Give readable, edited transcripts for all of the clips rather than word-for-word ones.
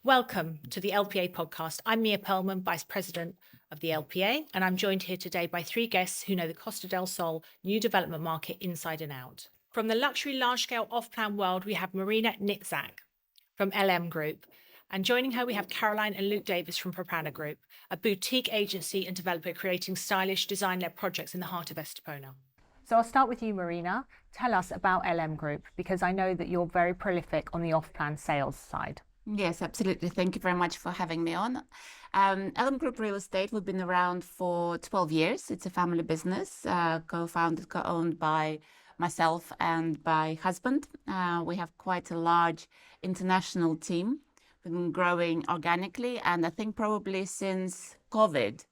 Welcome to the LPA Podcast. I'm Mia Pearlman, Vice President of the LPA, and I'm joined here today by three guests who know the Costa del Sol new development market inside and out. From the luxury large-scale off-plan world, we have Marina Nitzak from LM Group, and joining her we have Caroline and Luke Davis from Propana Group, a boutique agency and developer creating stylish design-led projects in the heart of Estepona. So I'll start with you, Marina. Tell us about LM Group, because I know that you're very prolific on the off-plan sales side. Yes, absolutely. Thank you very much for having me on. LM Group Real Estate, we've been around for 12 years. It's a family business, co-founded, co-owned by myself and my husband. We have quite a large international team. We've been growing organically, and I think probably since COVID,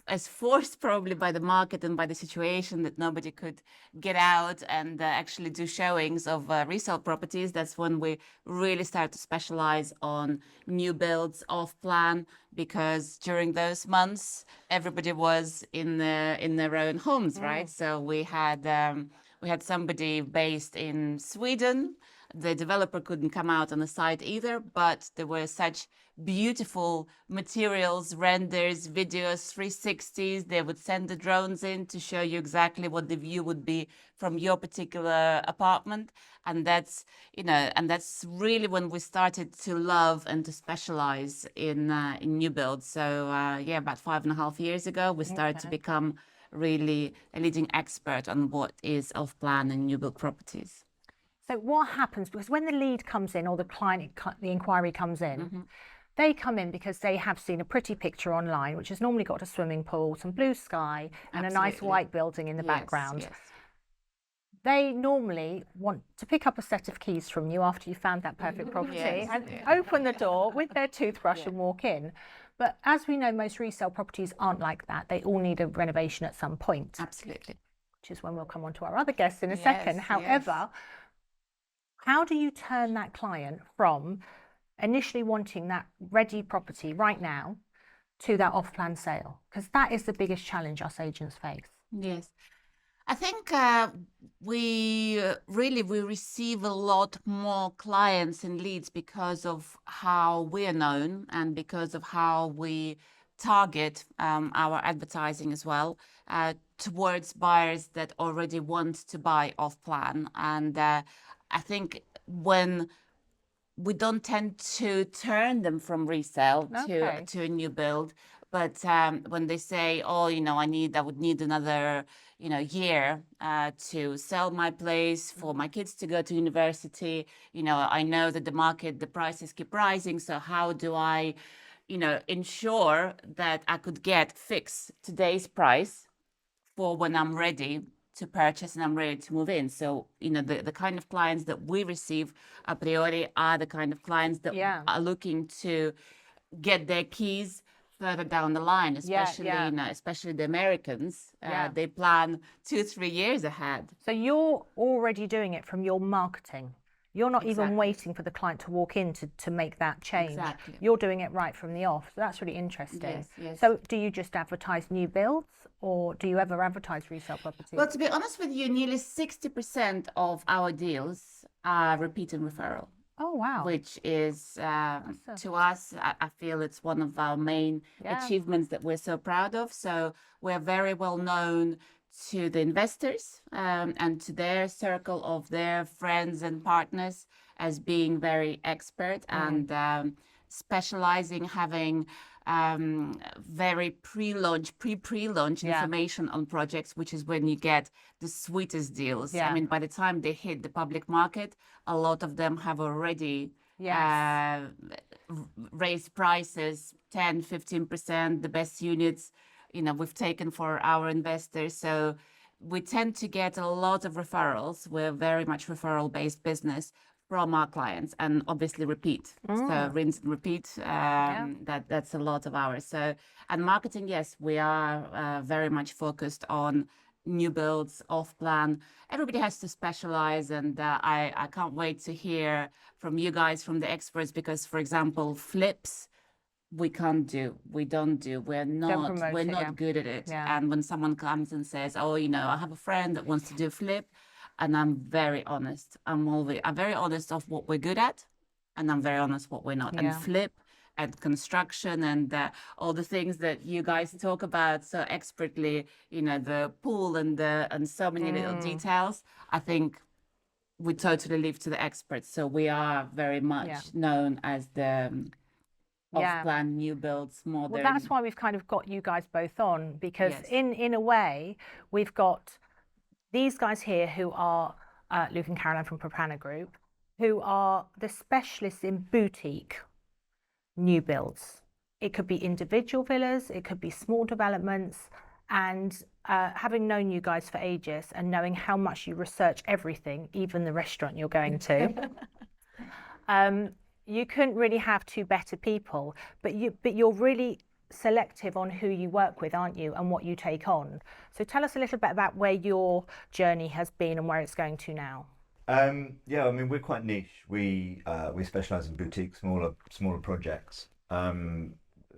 as forced probably by the market and by the situation that nobody could get out and actually do showings of resale properties, that's when we really started to specialize on new builds off plan, because during those months everybody was in their own homes, right? So we had somebody based in Sweden. The developer couldn't come out on the site either, but there were such beautiful materials, renders, videos, 360s. They would send the drones in to show you exactly what the view would be from your particular apartment. And that's really when we started to love and to specialize in new builds. So about 5.5 years ago, we started to become really a leading expert on what is off-plan and new build properties. So what happens, because when the lead comes in or the inquiry comes in, they come in because they have seen a pretty picture online, which has normally got a swimming pool, some blue sky, and a nice white building in the background. Yes. They normally want to pick up a set of keys from you after you found that perfect property and open the door with their toothbrush and walk in. But as we know, most resale properties aren't like that. They all need a renovation at some point. Absolutely. Which is when we'll come on to our other guests in a second. However, how do you turn that client from initially wanting that ready property right now to that off-plan sale? Because that is the biggest challenge us agents face. Yes. I think we receive a lot more clients and leads because of how we are known and because of how we target our advertising as well towards buyers that already want to buy off-plan. And I think when we don't tend to turn them from resale to a new build, but when they say, "Oh, I would need another, year to sell my place for my kids to go to university. I know that the prices keep rising. So how do I, ensure that I could get fixed today's price for when I'm ready to purchase and I'm ready to move in?" So, the kind of clients that we receive a priori are the kind of clients that are looking to get their keys further down the line, especially the Americans. They plan 2-3 years ahead. So you're already doing it from your marketing. You're not even waiting for the client to walk in to make that change. Exactly. You're doing it right from the off. So that's really interesting. Yes. So do you just advertise new builds, or do you ever advertise resale properties? Well, to be honest with you, nearly 60% of our deals are repeat and referral. Oh, wow. Which is, to us, I feel it's one of our main achievements that we're so proud of. So we're very well known to the investors and to their circle of their friends and partners as being very expert and specializing, having very pre-launch information on projects, which is when you get the sweetest deals. I mean, by the time they hit the public market, a lot of them have already raised prices 10-15%. The best units we've taken for our investors. So we tend to get a lot of referrals. We're very much referral-based business from our clients, and obviously repeat. So rinse and repeat, that's a lot of hours. So, and marketing, yes, we are very much focused on new builds, off-plan. Everybody has to specialize, and I can't wait to hear from you guys, from the experts, because, for example, flips, we don't do. We're not good at it. And when someone comes and says, "Oh, I have a friend that wants to do a flip," and I'm very honest. I'm very honest of what we're good at and I'm very honest, what we're not. And flip and construction and all the things that you guys talk about so expertly, the pool and so many little details, I think we totally leave to the experts. So we are very much known as the off-plan new builds, modern. Well, that's why we've kind of got you guys both on, because in a way, we've got these guys here who are Luke and Caroline from Propana Group, who are the specialists in boutique new builds. It could be individual villas, it could be small developments, and having known you guys for ages and knowing how much you research everything, even the restaurant you're going to, you couldn't really have two better people, but you're really selective on who you work with, aren't you, and what you take on. So tell us a little bit about where your journey has been and where it's going to now. Yeah, I mean, we're quite niche. We specialise in boutique, smaller projects.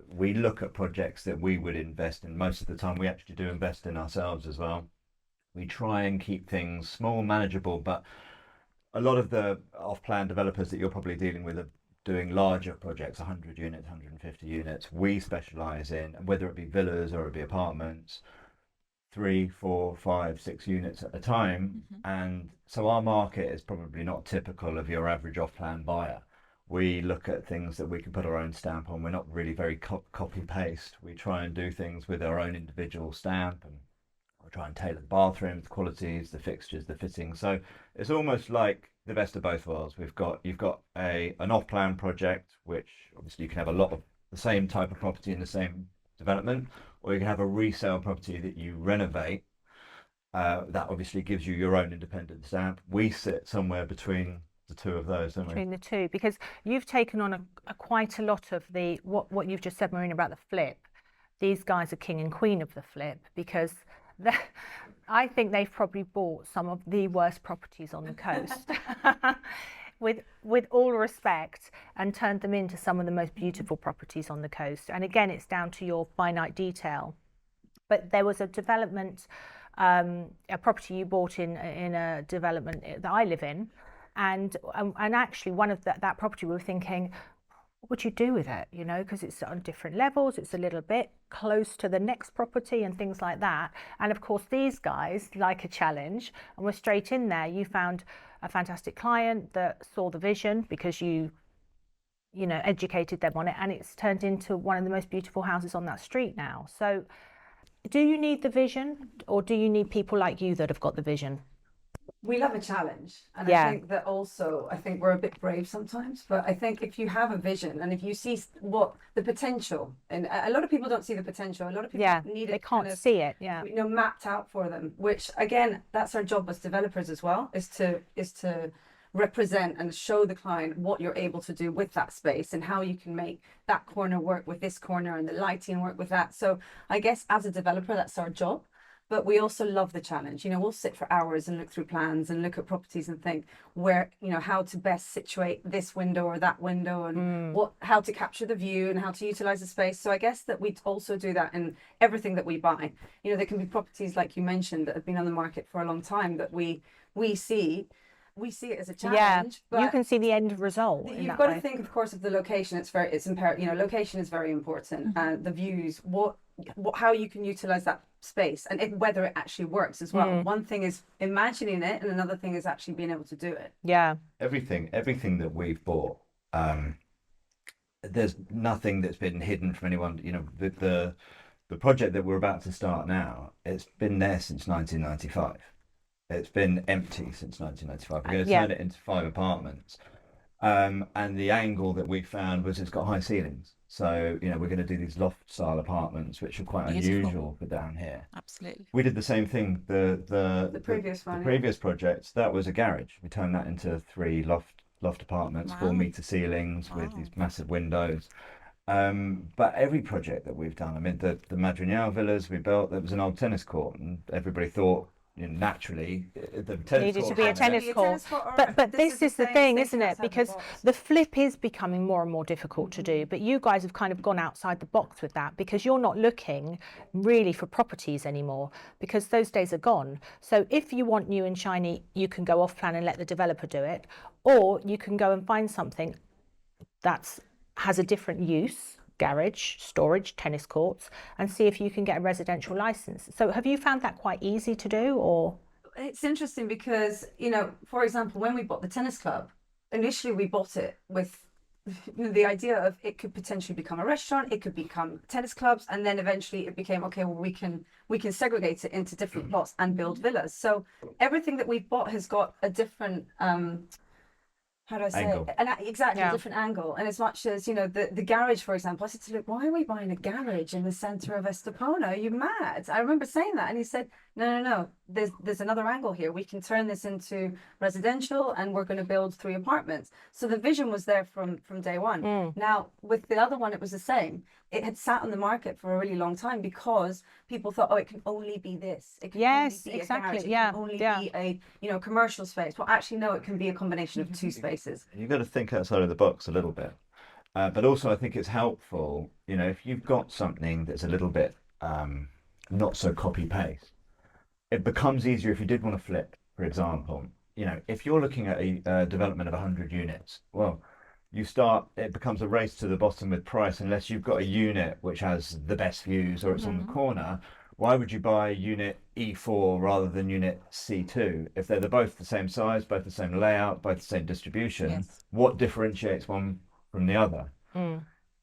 We look at projects that we would invest in. Most of the time, we actually do invest in ourselves as well. We try and keep things small, manageable, but a lot of the off-plan developers that you're probably dealing with are doing larger projects, 100 units, 150 units. We specialise in, whether it be villas or it be apartments, 3, 4, 5, 6 units at a time. And so our market is probably not typical of your average off-plan buyer. We look at things that we can put our own stamp on. We're not really very copy-paste. We try and do things with our own individual stamp, and we try and tailor the bathrooms, the qualities, the fixtures, the fittings. So it's almost like the best of both worlds. You've got an off-plan project, which obviously you can have a lot of the same type of property in the same development, or you can have a resale property that you renovate. That obviously gives you your own independent stamp. We sit somewhere between the two of those, don't we? Between the two, because you've taken on a quite a lot of the what you've just said, Marina, about the flip. These guys are king and queen of the flip, because I think they've probably bought some of the worst properties on the coast, with all respect, and turned them into some of the most beautiful properties on the coast. And again, it's down to your finite detail. But there was a development, a property you bought in a development that I live in, and actually one of that property we were thinking, what would you do with it? Because it's on different levels, it's a little bit close to the next property and things like that. And of course, these guys like a challenge, and we're straight in there. You found a fantastic client that saw the vision because you educated them on it, and it's turned into one of the most beautiful houses on that street now. So do you need the vision, or do you need people like you that have got the vision? We love a challenge, and I think that also, I think we're a bit brave sometimes, but I think if you have a vision and if you see what the potential, and a lot of people don't see the potential, a lot of people need it, they can't see it, mapped out for them, which again, that's our job as developers as well, is to represent and show the client what you're able to do with that space and how you can make that corner work with this corner and the lighting work with that. So I guess as a developer, that's our job. But we also love the challenge. We'll sit for hours and look through plans and look at properties and think where, how to best situate this window or that window, and how to capture the view and how to utilize the space. So I guess that we also do that in everything that we buy. There can be properties, like you mentioned, that have been on the market for a long time that we see it as a challenge. But you can see the end result. You've got to think, of course, of the location. It's imperative. Location is very important. The views, how you can utilize that space, and whether it actually works as well. One thing is imagining it, and another thing is actually being able to do it. Everything that we've bought, there's nothing that's been hidden from anyone. The project that we're about to start now, it's been there since 1995. It's been empty since 1995. We're going to turn it into 5 apartments. And the angle that we found was it's got high ceilings. So, we're going to do these loft-style apartments, which are quite unusual for down here. Absolutely. We did the same thing. The previous project, that was a garage. We turned that into 3 loft apartments, 4-meter ceilings with these massive windows. But every project that we've done, I mean, the Madrigal villas we built, there was an old tennis court, and everybody thought, naturally, the tennis needed court to be a tennis court. But this is the thing, isn't it? Because the flip is becoming more and more difficult to do. But you guys have kind of gone outside the box with that, because you're not looking really for properties anymore, because those days are gone. So if you want new and shiny, you can go off plan and let the developer do it, or you can go and find something that has a different use, garage, storage, tennis courts, and see if you can get a residential license. So have you found that quite easy to do, or? It's interesting because, for example, when we bought the tennis club, initially we bought it with the idea of it could potentially become a restaurant, it could become tennis clubs, and then eventually it became, okay, well, we can segregate it into different plots and build villas. So everything that we've bought has got a different how do I say Angle. exactly a different angle. And as much as the garage, for example, I said to Luke, why are we buying a garage in the center of Estepona? Are you mad? I remember saying that, and he said, no, there's another angle here. We can turn this into residential, and we're going to build 3 apartments. So the vision was there from day one. Now with the other one, it was the same. It had sat on the market for a really long time because people thought, oh, it can only be this. It can Yes, only be exactly. a garage. It Yeah, can only yeah. be a commercial space. Well, actually, no, it can be a combination of 2 spaces. You've got to think outside of the box a little bit. But also, I think it's helpful, if you've got something that's a little bit not so copy-paste, it becomes easier if you did want to flip, for example. If you're looking at a development of 100 units, well, it becomes a race to the bottom with price unless you've got a unit which has the best views or it's on the corner. Why would you buy unit E4 rather than unit C2 if they're both the same size, both the same layout, both the same distribution? Yes. What differentiates one from the other?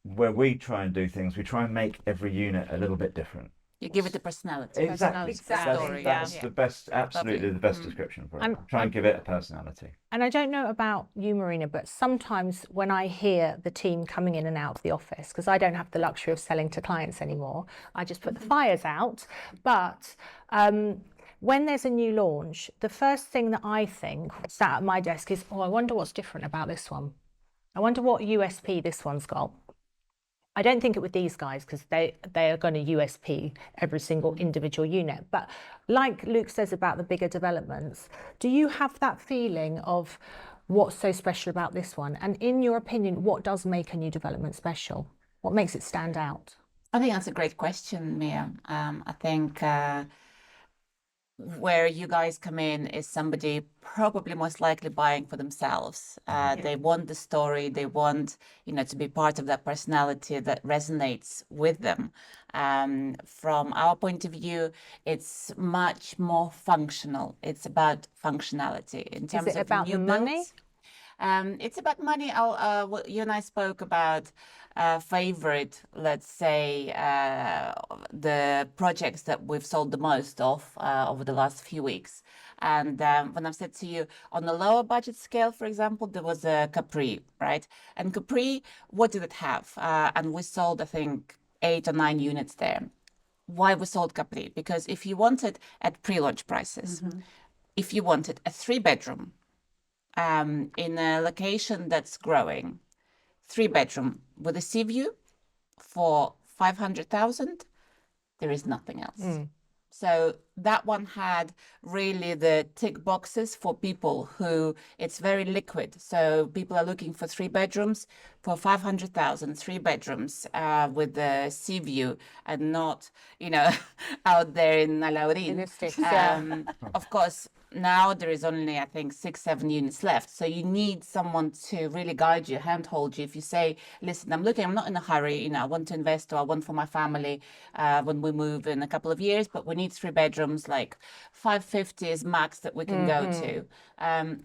Where we try and do things, we try and make every unit a little bit different. You give it a personality. Exactly. Exactly. That's the best, absolutely the best description for it. Try and give it a personality. And I don't know about you, Marina, but sometimes when I hear the team coming in and out of the office, because I don't have the luxury of selling to clients anymore, I just put the fires out. But when there's a new launch, the first thing that I think sat at my desk is, I wonder what's different about this one. I wonder what USP this one's got. I don't think it with these guys because they are going to USP every single individual unit. But like Luke says about the bigger developments, do you have that feeling of what's so special about this one? And in your opinion, what does make a new development special? What makes it stand out? I think that's a great question, Mia. I think where you guys come in is somebody probably most likely buying for themselves. They want the story, they want to be part of that personality that resonates with them. From our point of view, it's much more functional. It's about functionality in terms Is it of about new the money? builds. It's about money. You and I spoke about favorite, let's say, the projects that we've sold the most of over the last few weeks. And when I've said to you, on the lower budget scale, for example, there was a Capri, right? And Capri, what did it have? And we sold, I think, 8 or 9 units there. Why we sold Capri? Because if you wanted at pre-launch prices, if you wanted a 3-bedroom, in a location that's growing, 3-bedroom with a sea view for 500,000, there is nothing else. So that one had really the tick boxes for people who it's very liquid. So people are looking for 3 bedrooms for 500,000, 3 bedrooms with the sea view and not, out there in Alaurín. Of course, now there is only, I think, 6-7 units left. So you need someone to really guide you, handhold you. If you say, listen, I'm not in a hurry, I want to invest or I want for my family when we move in a couple of years, but we need 3 bedrooms, like 550 is max that we can go to.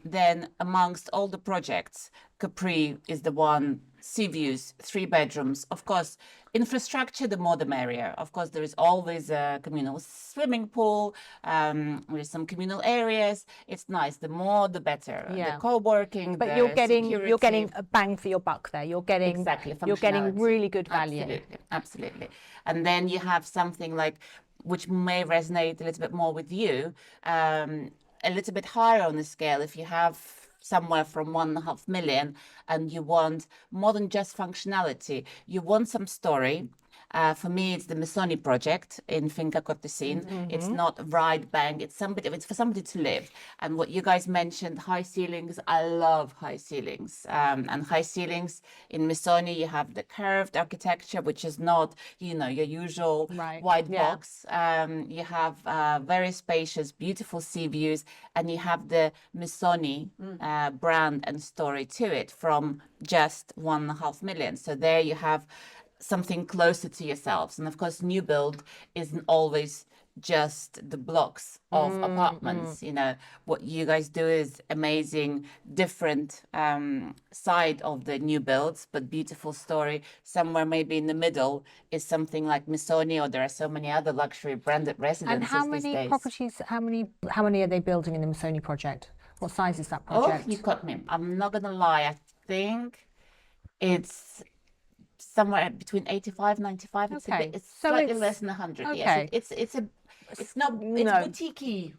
Then amongst all the projects, Capri is the one, sea views, 3 bedrooms. Of course, infrastructure, the more the merrier. Of course, there is always a communal swimming pool. There's some communal areas. It's nice. The more, the better. Yeah. The co-working, But the you're getting security. a bang for your buck there. You're getting Functionality. really good value. Absolutely. And then you have something like, which may resonate a little bit more with you, a little bit higher on the scale. If you have somewhere from 1.5 million and you want more than just functionality, you want some story, For me, it's the Missoni project in Finca Cortesine. It's not right bang. It's for somebody to live. And what you guys mentioned, high ceilings. I love high ceilings. And high ceilings in Missoni, you have the curved architecture, which is not, your usual white box. You have very spacious, beautiful sea views, and you have the Missoni brand and story to it from just 1.5 million. So there you have something closer to yourselves. And of course, new build isn't always just the blocks of apartments. What you guys do is amazing, different side of the new builds, but beautiful story. Somewhere maybe in the middle is something like Missoni, or there are so many other luxury branded residences. And how many these days. properties, how many are they building in the Missoni project? What size is that project? Oh, you got me. I'm not going to lie. I think it's somewhere between 85 95. It's slightly less than 100. Okay. Yes, it's boutique-y.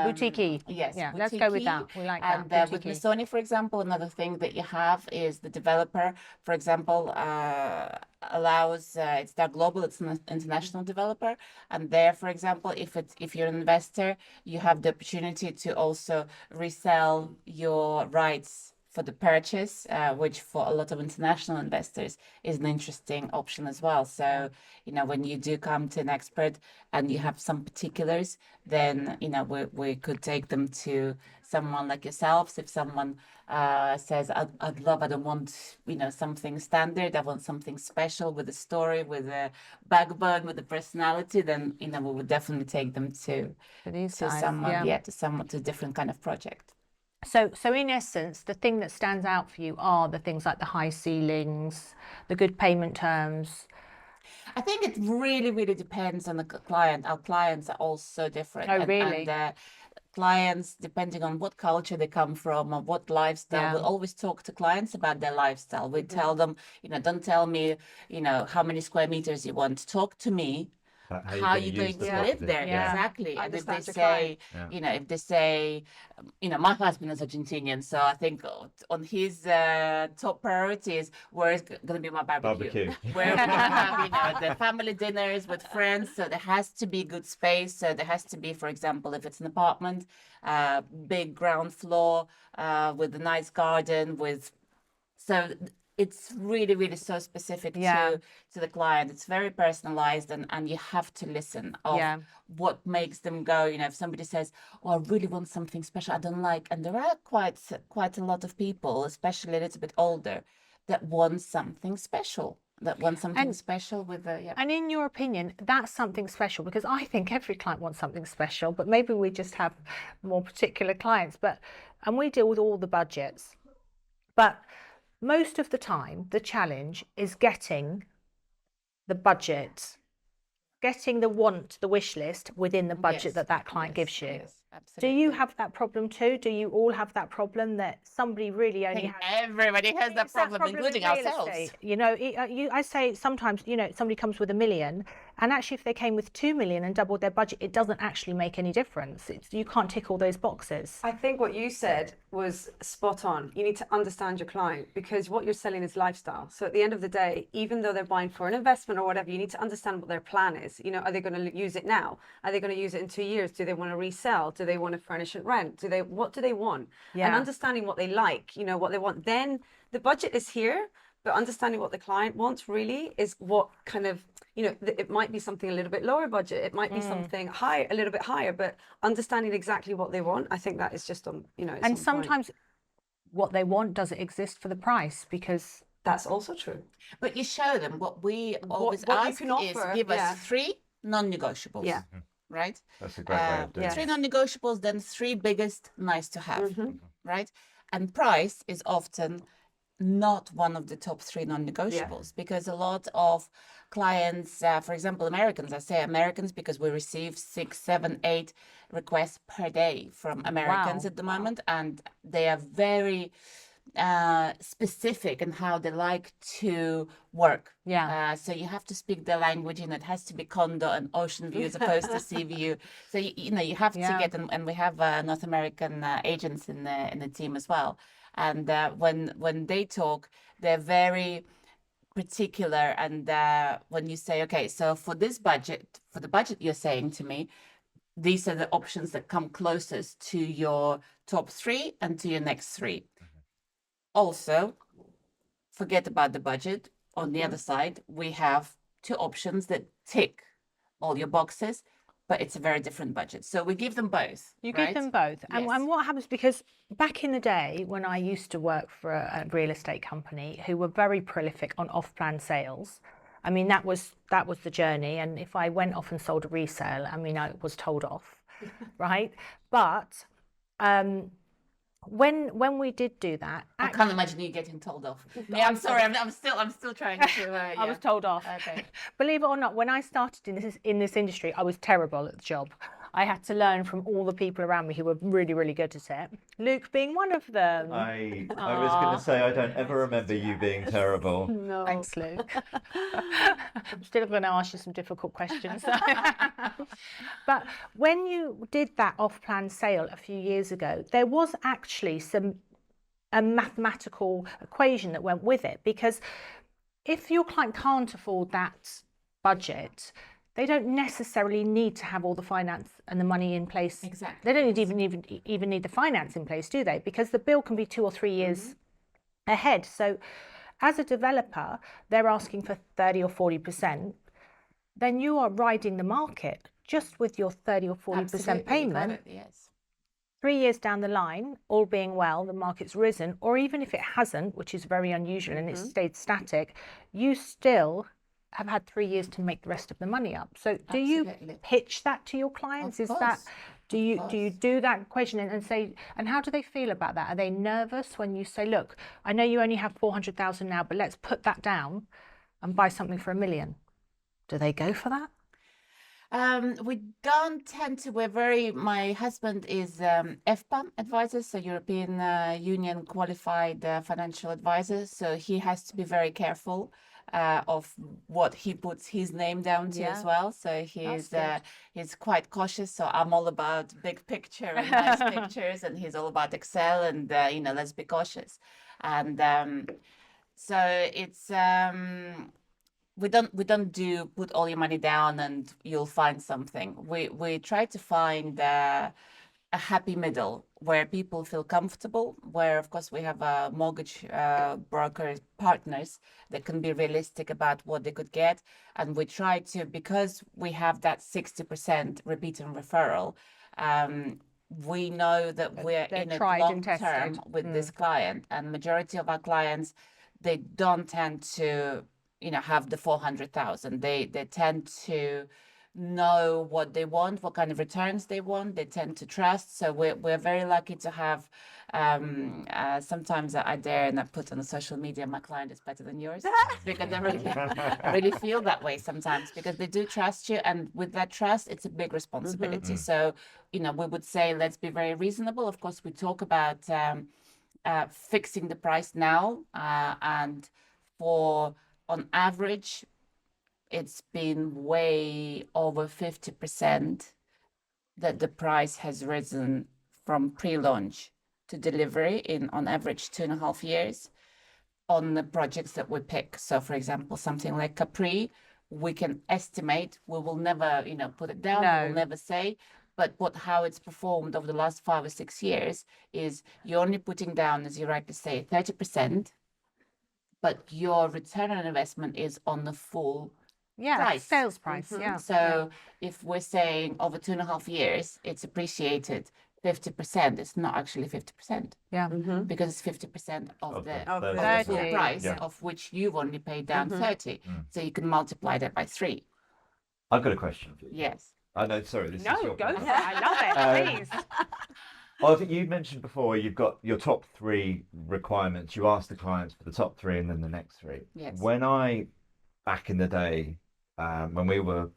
Boutique-y. Yes, yeah, let's go with that. We like that. And with Missoni, for example, another thing that you have is the developer, for example, allows, it's their global, it's an international developer. And there, for example, if you're an investor, you have the opportunity to also resell your rights for the purchase, which for a lot of international investors is an interesting option as well. So, when you do come to an expert and you have some particulars, then, we could take them to someone like yourselves. If someone says, I don't want, something standard, I want something special with a story, with a backbone, with a personality, then, we would definitely take them to someone, to a different kind of project. So in essence, the thing that stands out for you are the things like the high ceilings, the good payment terms. I think it really, really depends on the client. Our clients are all so different. Oh, really? And clients, depending on what culture they come from or what lifestyle, we'll always talk to clients about their lifestyle. We tell them, don't tell me, how many square meters you want. Talk to me. How are you going to live there? Yeah. Exactly. And if they say, my husband is Argentinian, so I think on his top priorities, where is going to be my barbecue? Where we're going to have, the family dinners with friends. So there has to be good space. So there has to be, for example, if it's an apartment, big ground floor with a nice garden so it's really, really so specific to the client. It's very personalized, and you have to listen of what makes them go. If somebody says, I really want something special, I don't like, and there are quite a lot of people, especially a little bit older, that want something special. And in your opinion, that's something special, because I think every client wants something special, but maybe we just have more particular clients. And we deal with all the budgets, but most of the time, the challenge is getting the budget, getting the wish list within the budget that client gives you. Yes, absolutely. Do you have that problem too? Do you all have that problem that somebody really only has? Everybody has that problem, including ourselves. I say sometimes, somebody comes with $1 million, and actually if they came with 2 million and doubled their budget, it doesn't actually make any difference. You can't tick all those boxes. I think what you said was spot on. You need to understand your client, because what you're selling is lifestyle. So at the end of the day, even though they're buying for an investment or whatever, you need to understand what their plan is. Are they going to use it now? Are they going to use it in 2 years? Do they want to resell? Do they want to furnish and rent? What do they want? Yeah. And understanding what they like, what they want. Then the budget is here, but understanding what the client wants really is what kind of, it might be something a little bit lower budget. It might be something high, a little bit higher, but understanding exactly what they want, I think that is just on, and sometimes what they want doesn't exist for the price, because that's also true. But you show them what we always ask is give us 3 non-negotiables. Yeah. Right? That's a great way of doing it. 3 non-negotiables, then 3 biggest nice to have, right? And price is often not one of the top 3 non-negotiables, because a lot of clients, for example, Americans, I say Americans because we receive 6, 7, 8 requests per day from Americans at the moment, and they are very specific in how they like to work. So you have to speak their language, it has to be condo and ocean view as opposed to sea view. So you have to get, and we have North American agents in the team as well. And when they talk, they're very particular, and when you say, okay, so for this budget, for the budget you're saying to me, these are the options that come closest to your top 3 and to your next 3. Also, forget about the budget. On the other side, we have 2 options that tick all your boxes, but it's a very different budget. So we give them both. You right? give them both. And what happens, because back in the day when I used to work for a real estate company who were very prolific on off-plan sales, I mean, that was the journey. And if I went off and sold a resale, I mean, I was told off, right? But when we did do that, I can't imagine you getting told off. Yeah, I'm sorry. I'm still trying to. I was told off. Okay. Believe it or not, when I started in this industry, I was terrible at the job. I had to learn from all the people around me who were really, really good at it. Luke being one of them. I was going to say, I don't ever remember you being terrible. No. Thanks, Luke. I'm still going to ask you some difficult questions. But when you did that off-plan sale a few years ago, there was actually a mathematical equation that went with it, because if your client can't afford that budget, they don't necessarily need to have all the finance and the money in place. Exactly. They don't even need the finance in place, do they? Because the bill can be 2 or 3 years ahead. So as a developer, they're asking for 30 or 40%. Then you are riding the market just with your 30 or 40% Absolutely, payment. you got it, yes. 3 years down the line, all being well, the market's risen, or even if it hasn't, which is very unusual, and it's stayed static, you still have had 3 years to make the rest of the money up. So do you pitch that to your clients? Of Is course. that do you do that question and say, and how do they feel about that? Are they nervous when you say, look, I know you only have 400,000 now, but let's put that down and buy something for $1 million? Do they go for that? We don't tend to. My husband is FPA advisor, so European Union qualified financial advisor. So he has to be very careful of what he puts his name down to as well. So he's quite cautious. So I'm all about big picture and nice pictures, and he's all about Excel and let's be cautious. And so it's. We don't do put all your money down and you'll find something. We try to find a happy middle where people feel comfortable, where of course we have mortgage broker partners that can be realistic about what they could get, and we try to, because we have that 60% repeat and referral. We know that we're in it long term with this client, and majority of our clients, they don't tend to have the 400,000. They tend to know what they want, what kind of returns they want. They tend to trust. So we're very lucky to have. Sometimes I dare and I put on the social media, my client is better than yours, because I really feel that way sometimes, because they do trust you, and with that trust, it's a big responsibility. So we would say, let's be very reasonable. Of course, we talk about fixing the price now, and on average, it's been way over 50% that the price has risen from pre-launch to delivery in, on average, 2.5 years on the projects that we pick. So, for example, something like Capri, we can estimate. We will never, put it down. We will never say. But how it's performed over the last 5 or 6 years is you're only putting down, as you rightly say, 30%. But your return on investment is on the full price. Sales price. So if we're saying over 2.5 years, it's appreciated 50%, it's not actually 50%. Because it's 50% of the full price, of which you've only paid down 30. So you can multiply that by 3. I've got a question for you. Yes. I know, sorry, this is your go for it. I love it, please. Well, I think you mentioned before you've got your top 3 requirements. You ask the clients for the top 3 and then the next 3. Yes. Back in the day, when we were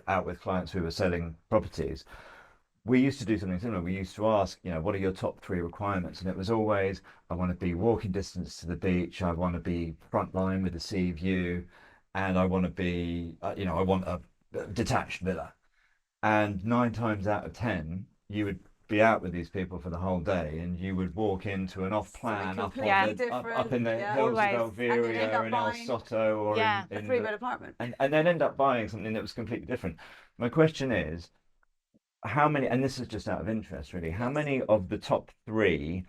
out with clients who were selling properties, we used to do something similar. We used to ask, what are your top 3 requirements? And it was always, I want to be walking distance to the beach. I want to be front line with the sea view. And I want to be, I want a detached villa. And 9 times out of 10, you would be out with these people for the whole day, and you would walk into an off-plan up completely on the, different, up in the yeah. hills Always. of And then end Elveria up and El buying Soto, or Yeah, a in three-bed apartment. and then end up buying something that was completely different. My question is, how many, and this is just out of interest really, how many of the top 3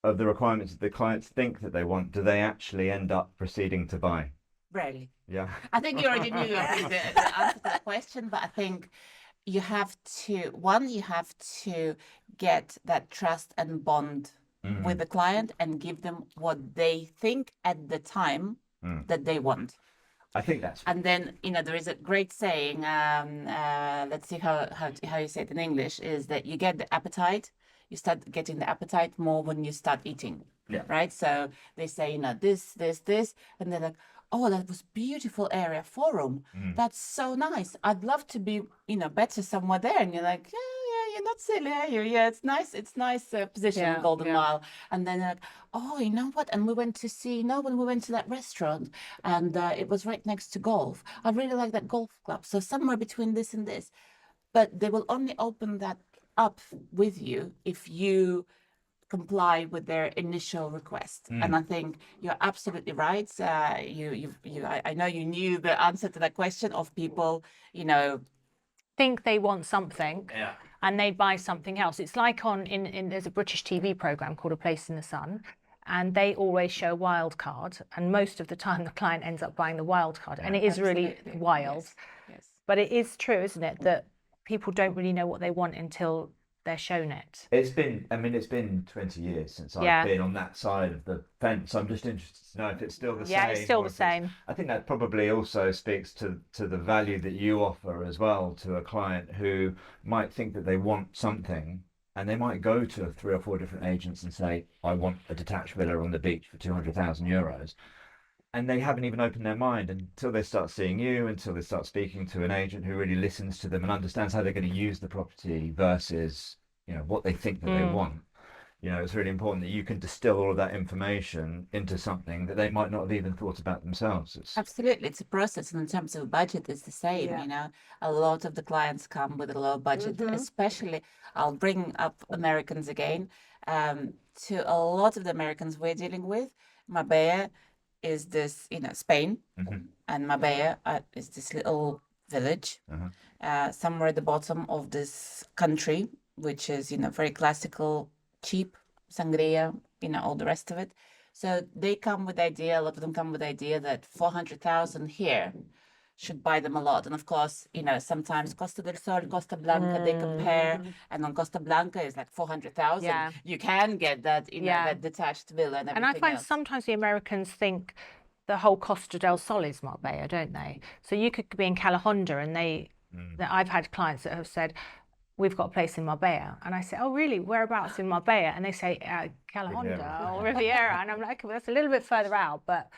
of the requirements that the clients think that they want do they actually end up proceeding to buy? Rarely. Yeah. I think you already knew I think, the answer to that question, but I think you have to get that trust and bond with the client and give them what they think at the time that they want. I think that's. And then there is a great saying. Let's see how you say it in English. Is that you get the appetite. You start getting the appetite more when you start eating. Yeah. Right. So they say this, and they're like, oh, that was beautiful area forum. That's so nice. I'd love to be better somewhere there. And you're like, yeah, you're not silly, are you? Yeah, it's nice. It's nice position in Golden Mile. And then like, oh, you know what? And we went to see, when we went to that restaurant, and it was right next to golf. I really like that golf club. So somewhere between this and this. But they will only open that up with you if you comply with their initial request. And I think you're absolutely right. I know you knew the answer to that question of people, think they want something and they buy something else. It's like there's a British TV program called A Place in the Sun, and they always show wild card, and most of the time the client ends up buying the wild card, and it is really wild. Yes. But it is true, isn't it, that people don't really know what they want until they're shown it. It's been 20 years since I've been on that side of the fence. I'm just interested to know if it's still the same. Yeah, it's still the same. I think that probably also speaks to the value that you offer as well to a client who might think that they want something, and they might go to 3 or 4 different agents and say, I want a detached villa on the beach for €200,000. And they haven't even opened their mind until they start seeing you, until they start speaking to an agent who really listens to them and understands how they're going to use the property versus, what they think that they want. It's really important that you can distill all of that information into something that they might not have even thought about themselves. Absolutely. It's a process. And in terms of budget, it's the same. A lot of the clients come with a low budget, especially, I'll bring up Americans again. To a lot of the Americans we're dealing with, Marbella is this, Spain, and Marbella is this little village somewhere at the bottom of this country, which is, very classical, cheap, sangria, all the rest of it. So they come with the idea, a lot of them come with the idea that 400,000 here should buy them a lot. And of course, sometimes Costa del Sol, Costa Blanca, they compare, and on Costa Blanca is like 400,000. Yeah. You can get that, that detached villa and everything And I find else. sometimes the Americans think the whole Costa del Sol is Marbella, don't they? So you could be in Calahonda, and I've had clients that have said, we've got a place in Marbella. And I say, oh, really? Whereabouts in Marbella? And they say, Calahonda or Riviera. And I'm like, okay, well, that's a little bit further out, but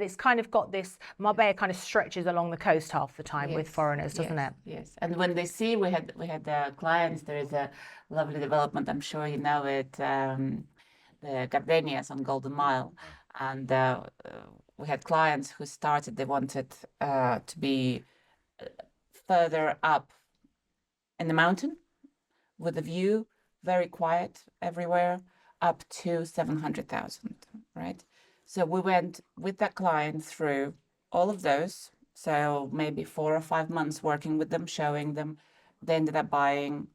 it's kind of got this, Marbella kind of stretches along the coast half the time with foreigners, doesn't it? Yes. And when they see, we had clients, there is a lovely development, I'm sure you know it, the Gardenias on Golden Mile. And we had clients who started, they wanted to be further up in the mountain with a view, very quiet everywhere, up to 700,000, right? So we went with that client through all of those. So maybe 4 or 5 months working with them, showing them. They ended up buying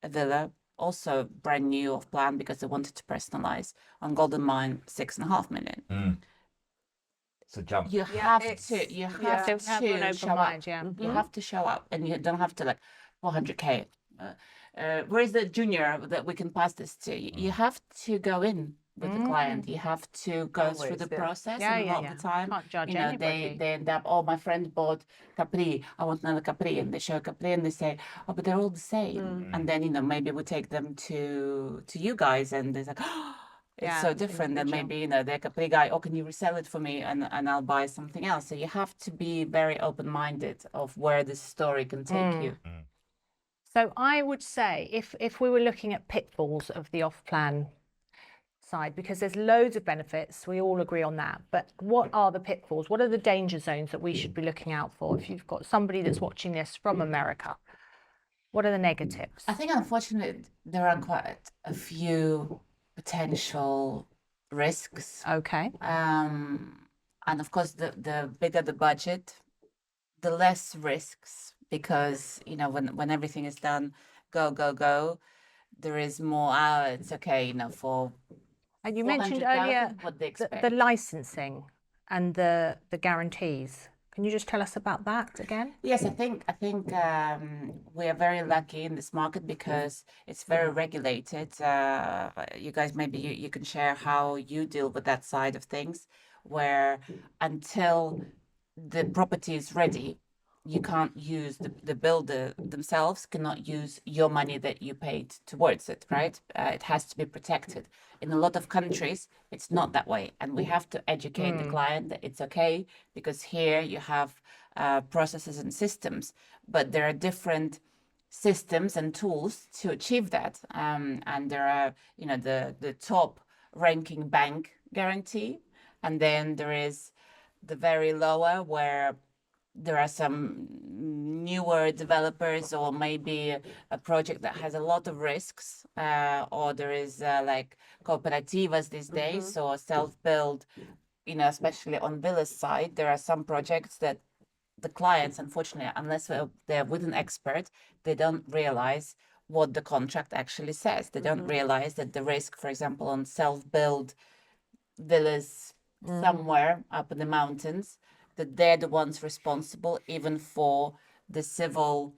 a villa, also brand new off plan because they wanted to personalize on Golden Mine, 6.5 million. It's a jump. You have to an open show mind, up. You have to show up, and you don't have to like 400K. Where is the junior that we can pass this to? You have to go in with the client. You have to go through the process, and a lot of the time, Can't judge anybody. they end up, oh, my friend bought Capri, I want another Capri, and they show Capri, and they say, oh, but they're all the same. And then maybe we take them to you guys, and they're like, oh, it's so different. Then maybe their Capri guy, oh, can you resell it for me, and I'll buy something else. So you have to be very open-minded of where this story can take you. So I would say if we were looking at pitfalls of the off-plan side, because there's loads of benefits, we all agree on that, but what are the pitfalls? What are the danger zones that we should be looking out for if you've got somebody that's watching this from America? What are the negatives? I think, unfortunately, there are quite a few potential risks. Okay. And of course, the bigger the budget, the less risks, because, when everything is done, go, there is more, it's okay, for And you mentioned earlier 400,000, what they the expect. licensing and the guarantees. Can you just tell us about that again? Yes, I think we are very lucky in this market because it's very regulated. You guys, maybe you can share how you deal with that side of things, where until the property is ready, you can't use the builder themselves cannot use your money that you paid towards it, right? It has to be protected. In a lot of countries, it's not that way, and we have to educate the client that it's okay, because here you have processes and systems, but there are different systems and tools to achieve that. And there are, the top ranking bank guarantee, and then there is the very lower, where there are some newer developers, or maybe a project that has a lot of risks, or there is like cooperativas these days, or self-build, especially on villas side. There are some projects that the clients, unfortunately, unless they're with an expert, they don't realize what the contract actually says. They don't realize that the risk, for example, on self-build villas somewhere up in the mountains, that they're the ones responsible even for the civil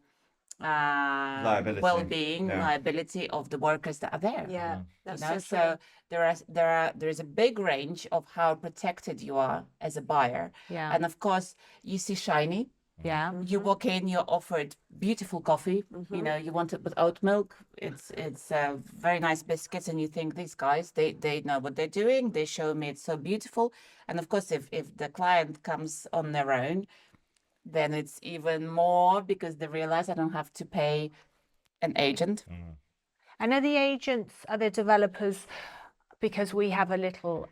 Liability. well-being, Yeah. liability of the workers that are there. Yeah, that's so So there is a big range of how protected you are as a buyer. Yeah. And of course, you see shiny. Yeah. You walk in, you're offered beautiful coffee. You want it with oat milk. It's very nice biscuits, and you think, these guys, they know what they're doing. They show me it's so beautiful. And of course, if the client comes on their own, then it's even more, because they realize I don't have to pay an agent. And are the agents, are the developers, because we have a little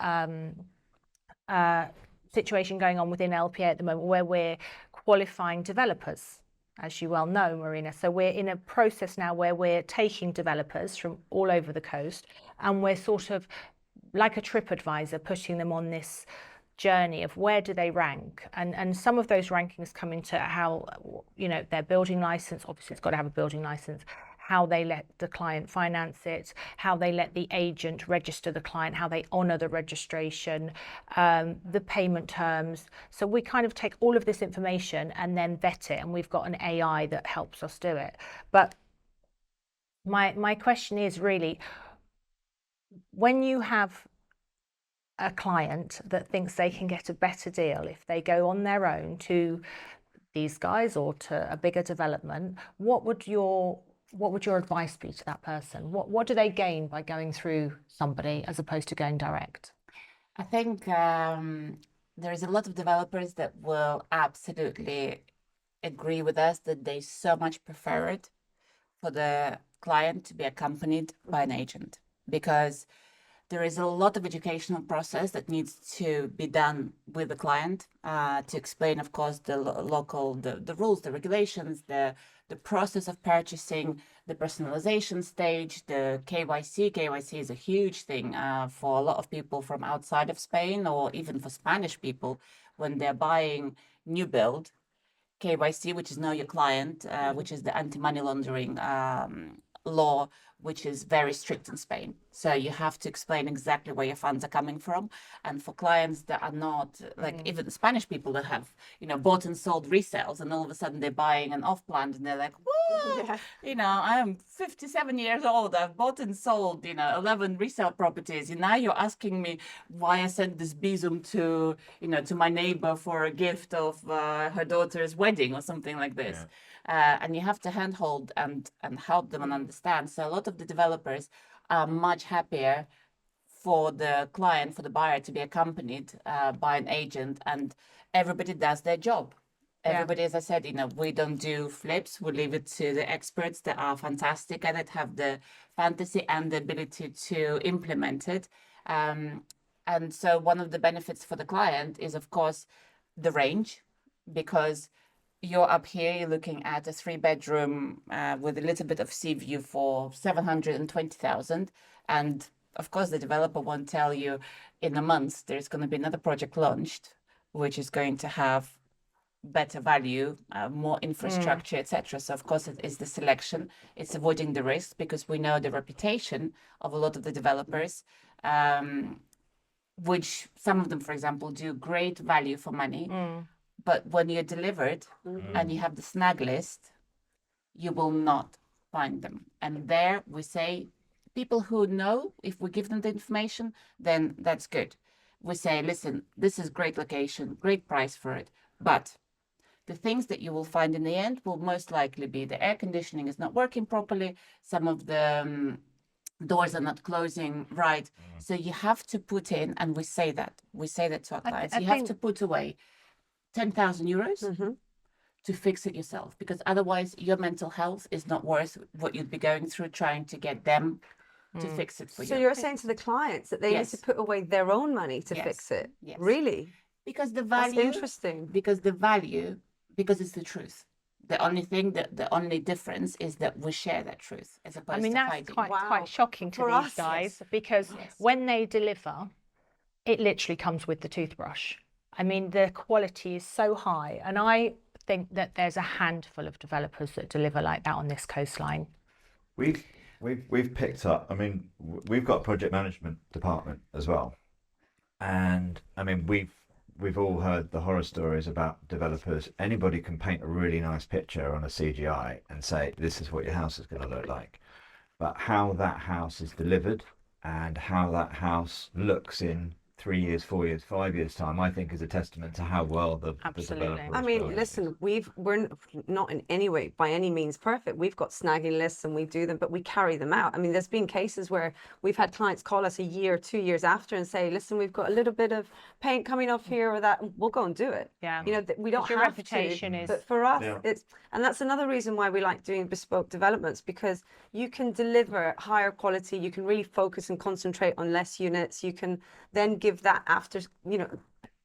situation going on within LPA at the moment where we're qualifying developers, as you well know, Marina. So we're in a process now where we're taking developers from all over the coast, and we're sort of like a TripAdvisor, putting them on this journey of where do they rank, and some of those rankings come into how, their building license. Obviously, it's got to have a building license. How they let the client finance it, how they let the agent register the client, how they honour the registration, the payment terms. So we kind of take all of this information and then vet it, and we've got an AI that helps us do it. But my question is really, when you have a client that thinks they can get a better deal if they go on their own to these guys or to a bigger development, what would your advice be to that person? What do they gain by going through somebody as opposed to going direct? I think there is a lot of developers that will absolutely agree with us that they so much prefer it for the client to be accompanied by an agent, because there is a lot of educational process that needs to be done with the client to explain, of course, the local, the rules, the regulations, the process of purchasing, the personalization stage, the KYC. KYC is a huge thing for a lot of people from outside of Spain, or even for Spanish people when they're buying new build. KYC, which is Know Your Client, which is the anti-money laundering law, which is very strict in Spain. So you have to explain exactly where your funds are coming from. And for clients that are not, like even the Spanish people that have, bought and sold resales, and all of a sudden they're buying an off-plan, and they're like, whoa, I am 57 years old. I've bought and sold, 11 resale properties. And now you're asking me why I sent this bizum to, to my neighbor for a gift of her daughter's wedding or something like this. Yeah. And you have to handhold and help them and understand. So a lot of the developers are much happier for the client, for the buyer, to be accompanied by an agent, and everybody does their job. Everybody, as I said, we don't do flips. We leave it to the experts that are fantastic and that have the fantasy and the ability to implement it. And so one of the benefits for the client is, of course, the range, because you're up here, you're looking at a 3-bedroom with a little bit of sea view for 720,000. And of course, the developer won't tell you in a month there's going to be another project launched, which is going to have better value, more infrastructure, etc. So of course it is the selection. It's avoiding the risk, because we know the reputation of a lot of the developers, which some of them, for example, do great value for money. But when you're delivered and you have the snag list, you will not find them. And there we say, people who know, if we give them the information, then that's good. We say, listen, this is great location, great price for it. But the things that you will find in the end will most likely be the air conditioning is not working properly. Some of the doors are not closing right. So you have to put in, and we say that to our clients, you have to put away 10,000 euros to fix it yourself, because otherwise your mental health is not worth what you'd be going through trying to get them to fix it for you. So you're saying to the clients that they need to put away their own money to fix it? Yes. Really? Because the value, That's interesting. Because it's the truth. The only thing, the only difference is that we share that truth as opposed to that's hiding. quite shocking to For these us, guys, because when they deliver, it literally comes with the toothbrush. I mean, the quality is so high, and I think that there's a handful of developers that deliver like that on this coastline. We've picked up. I mean, we've got a project management department as well, and I mean we've all heard the horror stories about developers. Anybody can paint a really nice picture on a CGI and say this is what your house is going to look like, but how that house is delivered and how that house looks in 3 years, 4 years, 5 years time, I think is a testament to how well the developer I is mean, building. listen, we're not in any way, by any means, perfect. We've got snagging lists and we do them, but we carry them out. I mean, there's been cases where we've had clients call us a year, 2 years after and say, listen, we've got a little bit of paint coming off here or that. We'll go and do it. Yeah. You know, we don't Your have reputation to. is- But for us, and that's another reason why we like doing bespoke developments, because you can deliver higher quality. You can really focus and concentrate on less units. You can then give that after, you know,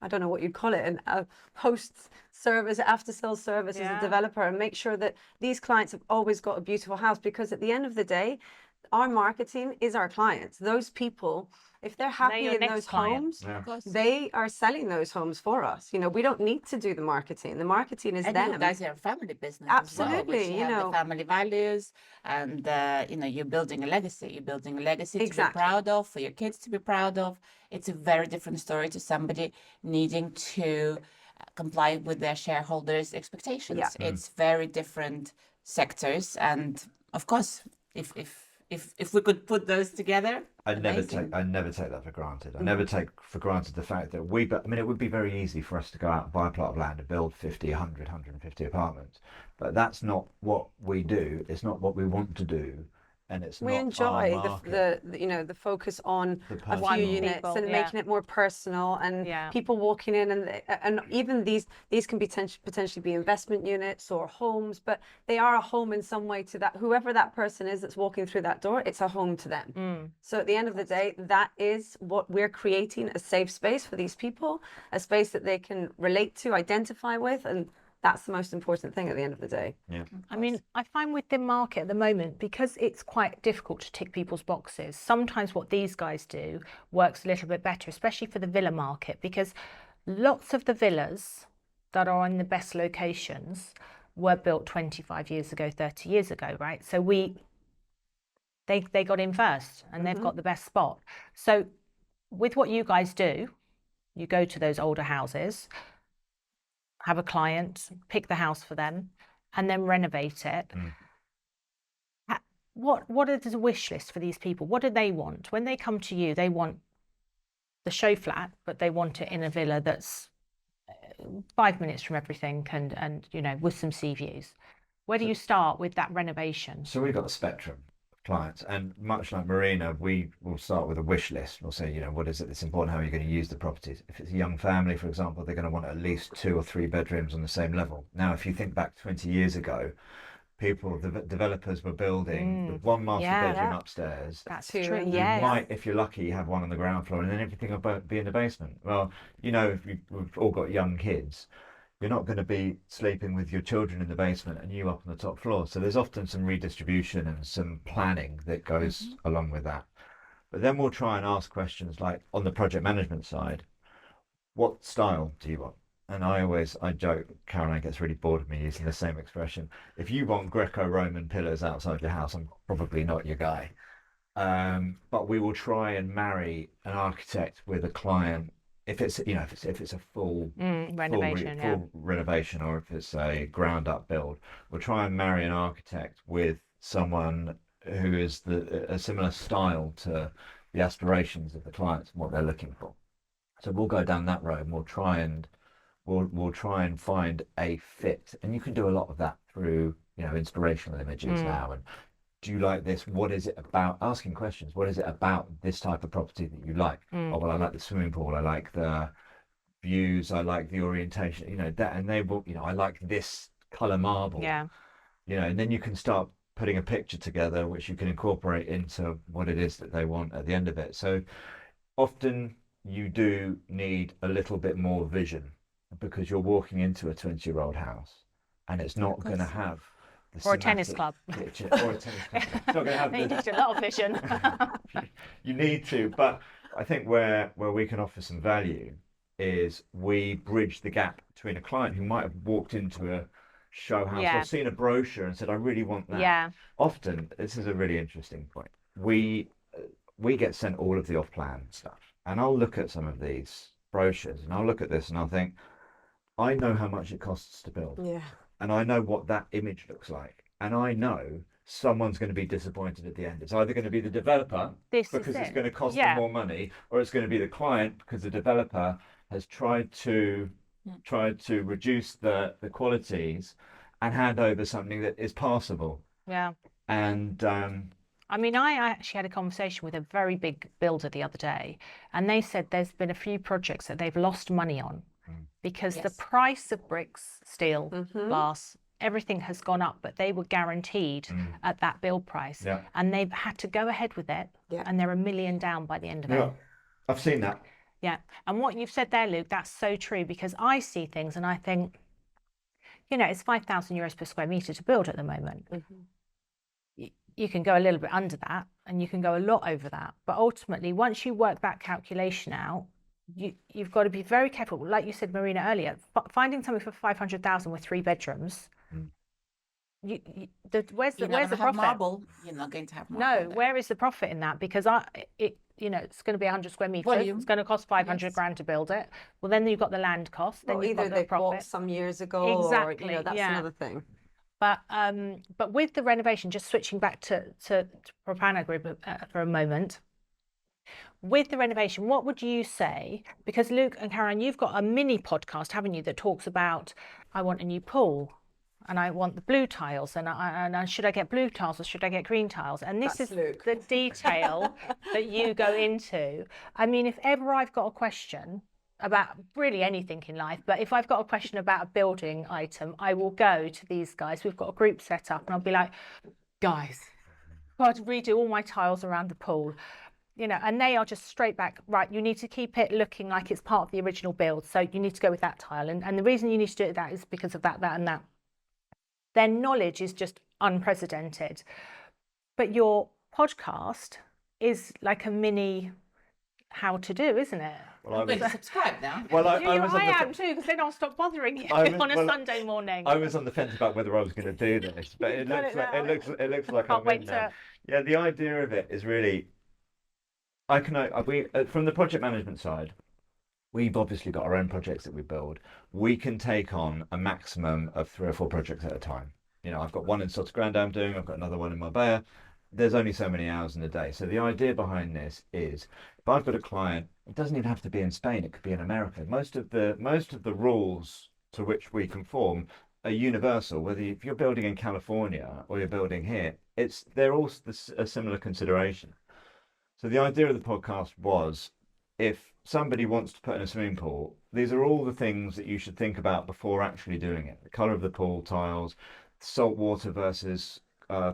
I don't know what you'd call it, a post-service, after-sales service as a developer, and make sure that these clients have always got a beautiful house, because at the end of the day, our marketing is our clients. Those people, if they're happy your in next those client. homes, they are selling those homes for us. You know, we don't need to do the marketing. The marketing is And them. you guys are a family business Absolutely, as well, which you have know. the family values, and you know, you're building a legacy. You're building a legacy to be Exactly. proud of, for your kids to be proud of. It's a very different story to somebody needing to comply with their shareholders' expectations. Yeah. It's very different sectors, and of course, if we could put those together, I never amazing. take that for granted. I never take for granted the fact that I mean, it would be very easy for us to go out and buy a plot of land and build 50, 100, 150 apartments, but that's not what we do. It's not what we want to do, and it's We not enjoy our market. the you know, the focus on The a personal. few units People, and making it more personal, and people walking in, and even these can potentially be investment units or homes, but they are a home in some way to that whoever that person is that's walking through that door. It's a home to them. So at the end of the day, that is what we're creating, a safe space for these people, a space that they can relate to, identify with, and that's the most important thing at the end of the day. Yeah. I mean, I find with the market at the moment, because it's quite difficult to tick people's boxes, sometimes what these guys do works a little bit better, especially for the villa market, because lots of the villas that are in the best locations were built 25 years ago, 30 years ago, right? So they got in first, and they've got the best spot. So with what you guys do, you go to those older houses, have a client, pick the house for them, and then renovate it. What is the wish list for these people? What do they want? When they come to you, they want the show flat, but they want it in a villa that's 5 minutes from everything and you know, with some sea views. Where do you start with that renovation? So we've got a spectrum of clients, and much like Marina, we will start with a wish list. We'll say, you know, what is it that's important? How are you going to use the properties? If it's a young family, for example, they're going to want at least 2 or 3 bedrooms on the same level. Now, if you think back 20 years ago, the developers were building with 1 master bedroom upstairs. That's Two, true. and You Yeah. might, if you're lucky, have one on the ground floor, and then everything will be in the basement. Well, you know, if we've all got young kids, you're not going to be sleeping with your children in the basement and you up on the top floor. So there's often some redistribution and some planning that goes along with that. But then we'll try and ask questions like on the project management side, what style do you want? And I joke, Caroline gets really bored of me using the same expression. If you want Greco-Roman pillars outside your house, I'm probably not your guy. But we will try and marry an architect with a client if it's a full renovation, full renovation, or if it's a ground up build. We'll try and marry an architect with someone who is a similar style to the aspirations of the clients and what they're looking for. So we'll go down that road and we'll try and find a fit. And you can do a lot of that through, inspirational images now. And do you like this? What is it about? Asking questions. What is it about this type of property that you like? Oh, well, I like the swimming pool. I like the views. I like the orientation, that, and they will, I like this color marble. Yeah. And then you can start putting a picture together, which you can incorporate into what it is that they want at the end of it. So often you do need a little bit more vision because you're walking into a 20-year-old house and it's not going to have or a tennis club. Picture, or a tennis club. It's not going to have You need a lot of vision. You need to, but I think where we can offer some value is we bridge the gap between a client who might have walked into a show house or seen a brochure and said, I really want that. Yeah. Often, this is a really interesting point. We get sent all of the off-plan stuff, and I'll look at some of these brochures and I'll look at this and I'll think, I know how much it costs to build. Yeah. And I know what that image looks like. And I know someone's going to be disappointed at the end. It's either going to be the developer because it's going to cost them more money, or it's going to be the client because the developer has tried to reduce the qualities and hand over something that is passable. Yeah. And I actually had a conversation with a very big builder the other day, and they said there's been a few projects that they've lost money on because the price of bricks, steel, glass, everything has gone up, but they were guaranteed at that build price. Yeah. And they've had to go ahead with it, and they're $1 million down by the end of it. I've seen that. Yeah. And what you've said there, Luke, that's so true, because I see things and I think, it's €5,000 per square metre to build at the moment. You can go a little bit under that and you can go a lot over that. But ultimately, once you work that calculation out, you've got to be very careful. Like you said, Marina, earlier, finding something for 500,000 with 3 bedrooms. Where's the profit? Marble. You're not going to have marble. No, where is the profit in that? Because it's going to be 100 square meters. Volume. It's going to cost 500 grand to build it. Well, then you've got the land cost. Then you've got the profit. Bought some years ago. Exactly. Or, that's another thing. But with the renovation, just switching back to Propana Group for a moment. With the renovation, what would you say? Because Luke and Caroline, you've got a mini podcast, haven't you, that talks about, I want a new pool and I want the blue tiles and should I get blue tiles or should I get green tiles? And this is Luke. The detail that you go into. I mean, if ever I've got a question about really anything in life, but if I've got a question about a building item, I will go to these guys. We've got a group set up and I'll be like, guys, I've got to redo all my tiles around the pool. And they are just straight back, right, you need to keep it looking like it's part of the original build. So you need to go with that tile. And the reason you need to do that is because of that, and that. Their knowledge is just unprecedented. But your podcast is like a mini how to do, isn't it? Well, I'm going to subscribe now. Well, I am too, because then I'll stop bothering you on a Sunday morning. I was on the fence about whether I was going to do this, but it looks like I'm in now. Yeah, the idea of it is really, from the project management side, we've obviously got our own projects that we build. We can take on a maximum of 3 or 4 projects at a time. I've got one in Sotogrande I'm doing, I've got another one in Marbella. There's only so many hours in a day. So the idea behind this is, if I've got a client, it doesn't even have to be in Spain, it could be in America. Most of the rules to which we conform are universal, whether if you're building in California or you're building here, they're all a similar consideration. So the idea of the podcast was, if somebody wants to put in a swimming pool, these are all the things that you should think about before actually doing it. The colour of the pool tiles, salt water versus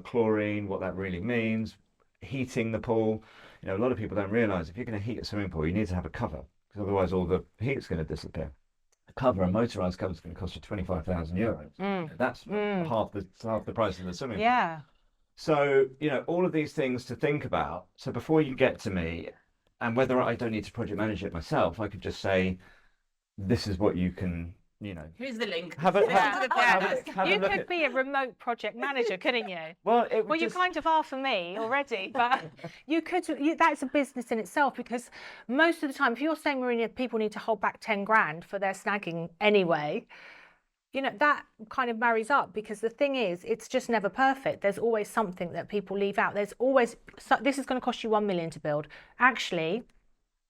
chlorine, what that really means, heating the pool. A lot of people don't realise if you're going to heat a swimming pool, you need to have a cover, because otherwise all the heat's going to disappear. cover, a motorised cover is going to cost you €25,000. That's half the price of the swimming pool. Yeah. So, all of these things to think about. So before you get to me, and whether I don't need to project manage it myself, I could just say, this is what you can, Here's the link. have a You look could at. be a remote project manager, couldn't you? Well, You kind of are for me already, but that's a business in itself, because most of the time, if you're saying, Marina, people need to hold back 10 grand for their snagging anyway, that kind of marries up, because the thing is, it's just never perfect. There's always something that people leave out. There's always, this is going to cost you 1 million to build. Actually,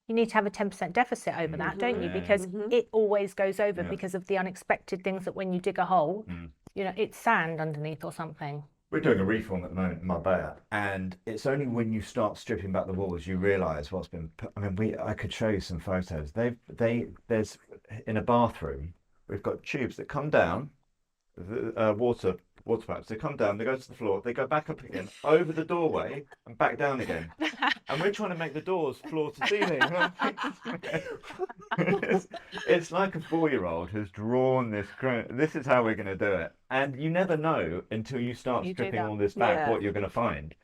you need to have a 10% deficit over that, don't you? Because it always goes over because of the unexpected things, that when you dig a hole, it's sand underneath or something. We're doing a reform at the moment in Marbella, and it's only when you start stripping back the walls you realise what's been put. I mean, I could show you some photos. There's in a bathroom, we've got tubes that come down, water pipes. They come down, they go to the floor, they go back up again, over the doorway, and back down again. And we're trying to make the doors floor to ceiling. It's like a 4-year-old who's drawn this. This is how we're going to do it. And you never know until you start stripping all this back what you're going to find.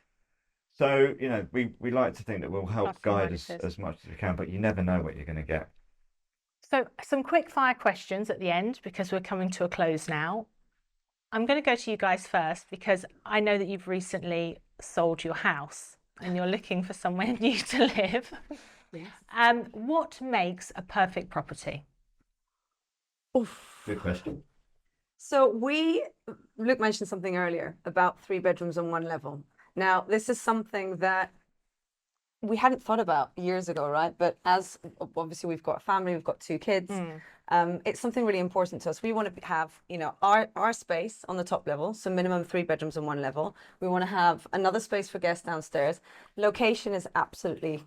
So, we like to think that we'll help guide as much as we can, but you never know what you're going to get. So some quick fire questions at the end, because we're coming to a close now. I'm going to go to you guys first, because I know that you've recently sold your house and you're looking for somewhere new to live. Yes. What makes a perfect property? Oof. Good question. So Luke mentioned something earlier about 3 bedrooms on 1 level. Now, this is something that we hadn't thought about years ago, right? But as obviously we've got a family, we've got 2 kids, it's something really important to us. We want to have, our space on the top level, so minimum 3 bedrooms on 1 level. We want to have another space for guests downstairs. Location is absolutely,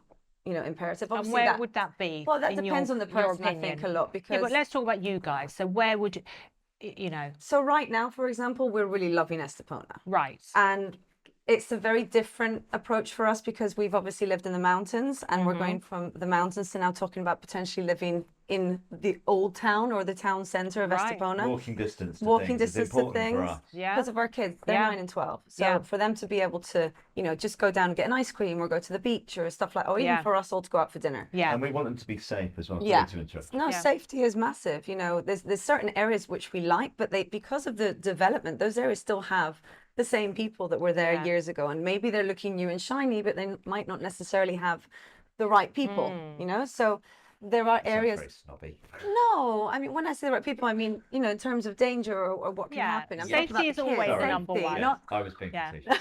imperative. Obviously, and where would that be? Well, that depends on the person, I think, a lot. Because but let's talk about you guys. So where would So right now, for example, we're really loving Estepona. Right. And it's a very different approach for us, because we've obviously lived in the mountains, and we're going from the mountains to now talking about potentially living in the old town or the town centre of Estepona. Walking distance to things. Yeah. Because of our kids, they're 9 and 12. So for them to be able to, just go down and get an ice cream or go to the beach or stuff like, or even for us all to go out for dinner. Yeah. And we want them to be safe as well. Yeah. No, safety is massive. There's certain areas which we like, but because of the development, those areas still have the same people that were there years ago, and maybe they're looking new and shiny, but they might not necessarily have the right people, so there are areas. Very snobby. No, I mean, when I say the right people, I mean, in terms of danger or what can happen. I'm talking about Safety is the kids. always Sorry. number one. Not... I was being facetious.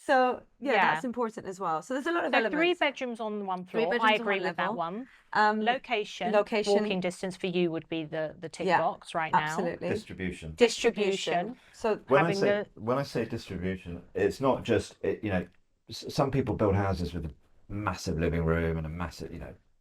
So that's important as well. So there's a lot of elements. 3 bedrooms on 1 floor. I agree with that one. Location. Walking distance for you would be the tick box right now. Absolutely. Distribution. So When I say distribution, it's not just some people build houses with a massive living room and a massive,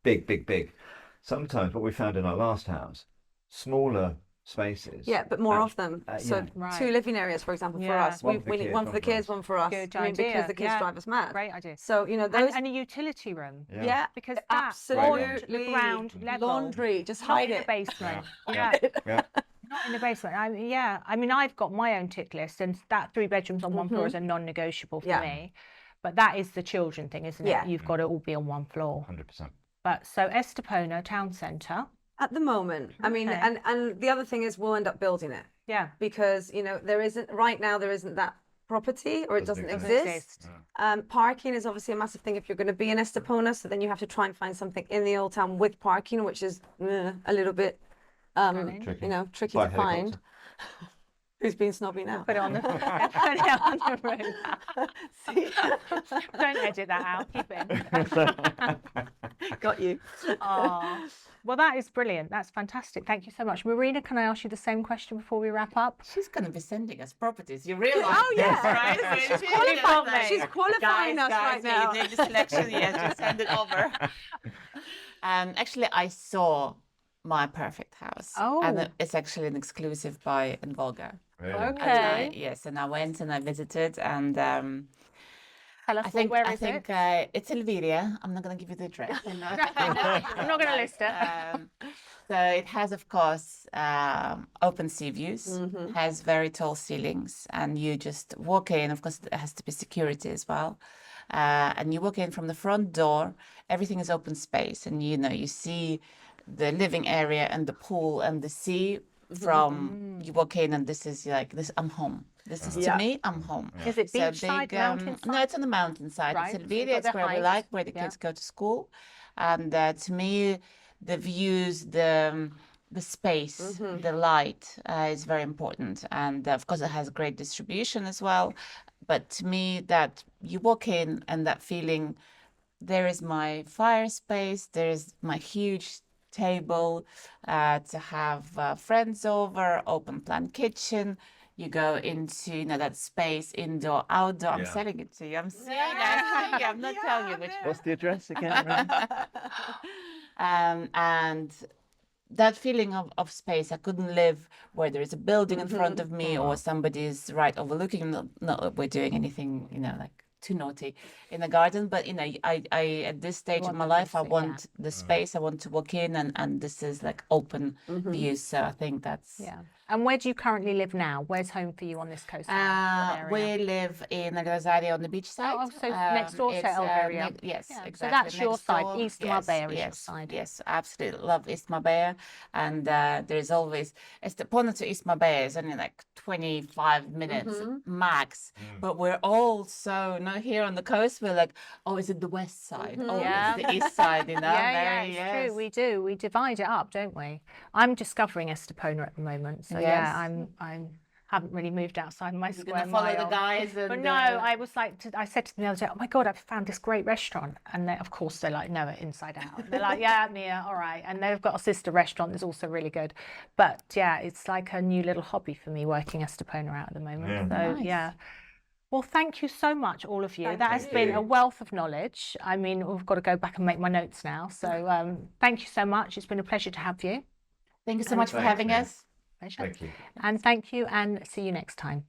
big. Sometimes what we found in our last house, smaller spaces. Yeah, but more of them. So 2 living areas, for example, for us. We need one for the kids, one for us. Good idea. Because the kids drive us mad. Great idea. So, those... And a utility room. Yeah, because absolutely. The ground level. Laundry, just hide it. In the basement. Not in the basement. I mean, I've got my own tick list, and that 3 bedrooms on 1 floor is a non-negotiable for me. But that is the children thing, isn't it? Yeah. You've got to all be on 1 floor. 100%. But so Estepona town centre. At the moment, I mean, and the other thing is we'll end up building it. Yeah. Because, there isn't that property, or it doesn't exist. Parking is obviously a massive thing if you're going to be in Estepona. So then you have to try and find something in the old town with parking, which is a little bit, tricky to find. Who's being snobby now? Put it on the room. Don't edit that out. Keep it in. Got you. Oh, well, that is brilliant. That's fantastic. Thank you so much. Marina, can I ask you the same question before we wrap up? She's going to be sending us properties. You realise? Oh, yeah. Right? She's qualifying us right now. You did the selection yet. Just send it over. Actually, I saw my perfect house. Oh. And it's actually an exclusive buy in Volga. Really? Okay. And I went and I visited, and Tell us I think where is it? it's Elviria. I'm not going to give you the address. I'm not going to list it. So it has, of course, open sea views, has very tall ceilings, and you just walk in. Of course, there has to be security as well. And you walk in from the front door, everything is open space, and you see the living area and the pool and the sea from you walk in, and this is like this. I'm home. This is to me. I'm home. Is it So beachside, mountainside? No, it's on the mountainside. Right. It's So you've Elviria. got It's the where we height. like, where the kids go to school, and to me, the views, the space, the light is very important, and of course, it has great distribution as well. But to me, that you walk in and that feeling, there is my fire space, there is my huge table to have friends over, open plan kitchen. You go into that space, indoor, outdoor. I'm selling it to you. I'm seeing. I'm not telling you which. What's the address again? And that feeling of space, I couldn't live where there is a building in front of me or somebody's right overlooking. Not that we're doing anything, like too naughty in the garden, but I at this stage of my life, I want the space. I want to walk in, and this is like open views. So I think that's And where do you currently live now? Where's home for you on this coast? We live in Rosario on the beach side. Oh, so next door to Elviria. Yes, Yeah. exactly. So that's your next side. door. East Marbella is your side. Yes, absolutely love East Marbella, and there is always Estepona to East Marbella is only like 25 minutes max, but we're all so here on the coast. We're like, oh, is it the west side? Oh, it's the east side. It's true. We do. We divide it up, don't we? I'm discovering Estepona at the moment, so I haven't really moved outside my square mile. Follow the guys. But no, I was like, I said to them the other day, oh my God, I've found this great restaurant. And of course, they're like, know it inside out. They're like, yeah, Mia, all right. And they've got a sister restaurant that's also really good. But yeah, it's like a new little hobby for me working Estepona out at the moment. Nice. Well, thank you so much, all of you. That has been a wealth of knowledge. I mean, we've got to go back and make my notes now. So thank you so much. It's been a pleasure to have you. Thank you so much for having us. Pleasure. Thank you. And thank you, and see you next time.